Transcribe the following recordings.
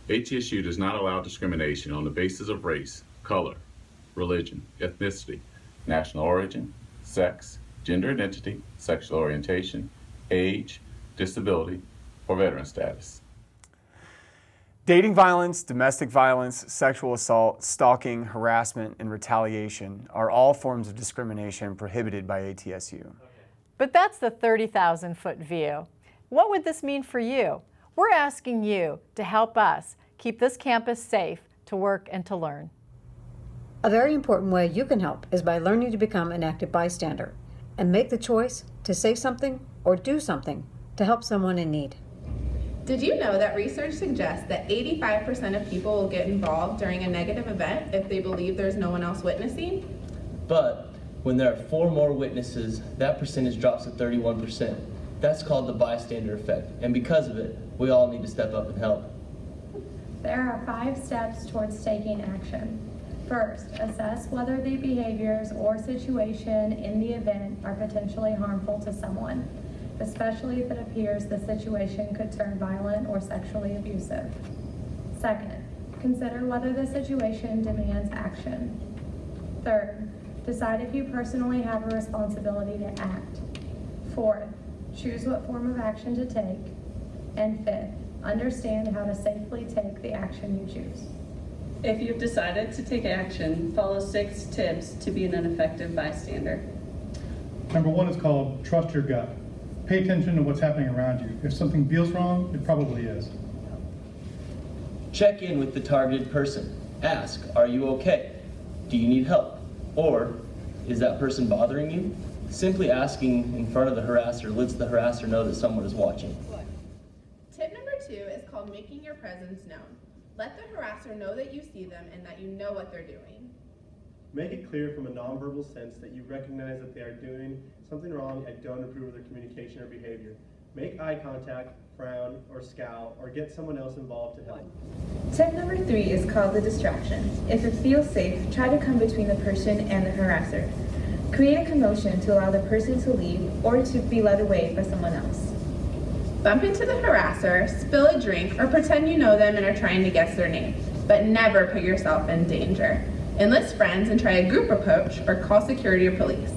ATSU does not allow discrimination on the basis of race, color, religion, ethnicity, national origin, sex, gender identity, sexual orientation, age, disability, or veteran status. Dating violence, domestic violence, sexual assault, stalking, harassment, and retaliation are all forms of discrimination prohibited by ATSU. But that's the 30,000-foot view. What would this mean for you? We're asking you to help us keep this campus safe to work and to learn. A very important way you can help is by learning to become an active bystander and make the choice to say something or do something to help someone in need. Did you know that research suggests that 85% of people will get involved during a negative event if they believe there's no one else witnessing? But when there are 4 more witnesses, that percentage drops to 31%. That's called the bystander effect, and because of it, we all need to step up and help. There are 5 steps towards taking action. First, assess whether the behaviors or situation in the event are potentially harmful to someone, especially if it appears the situation could turn violent or sexually abusive. Second, consider whether the situation demands action. Third, decide if you personally have a responsibility to act. Fourth, choose what form of action to take. And fifth, understand how to safely take the action you choose. If you've decided to take action, follow 6 tips to be an effective bystander. Number 1 is called trust your gut. Pay attention to what's happening around you. If something feels wrong, it probably is. Check in with the targeted person. Ask, are you okay? Do you need help? Or, is that person bothering you? Simply asking in front of the harasser lets the harasser know that someone is watching. Tip number 2 is called making your presence known. Let the harasser know that you see them and that you know what they're doing. Make it clear from a nonverbal sense that you recognize that they are doing something wrong and don't approve of their communication or behavior. Make eye contact, frown, or scowl, or get someone else involved to help. Tip number 3 is called the distraction. If it feels safe, try to come between the person and the harasser. Create a commotion to allow the person to leave or to be led away by someone else. Bump into the harasser, spill a drink, or pretend you know them and are trying to guess their name, but never put yourself in danger. Enlist friends and try a group approach or call security or police.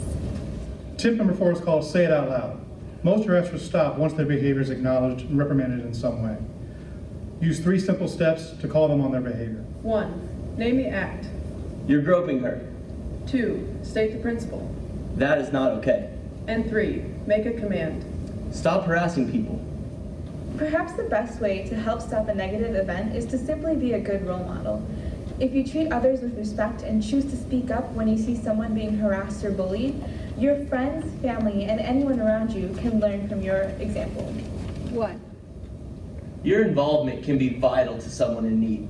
Tip number 4 is called say it out loud. Most harassers stop once their behavior is acknowledged and reprimanded in some way. Use 3 simple steps to call them on their behavior. 1. Name the act. You're groping her. 2. State the principle. That is not okay. And 3. Make a command. Stop harassing people. Perhaps the best way to help stop a negative event is to simply be a good role model. If you treat others with respect and choose to speak up when you see someone being harassed or bullied, your friends, family, and anyone around you can learn from your example. 1. Your involvement can be vital to someone in need.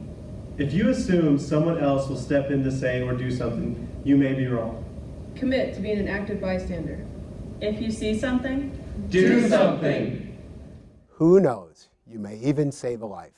If you assume someone else will step in to say or do something, you may be wrong. Commit to being an active bystander. If you see something, do something. Who knows? You may even save a life.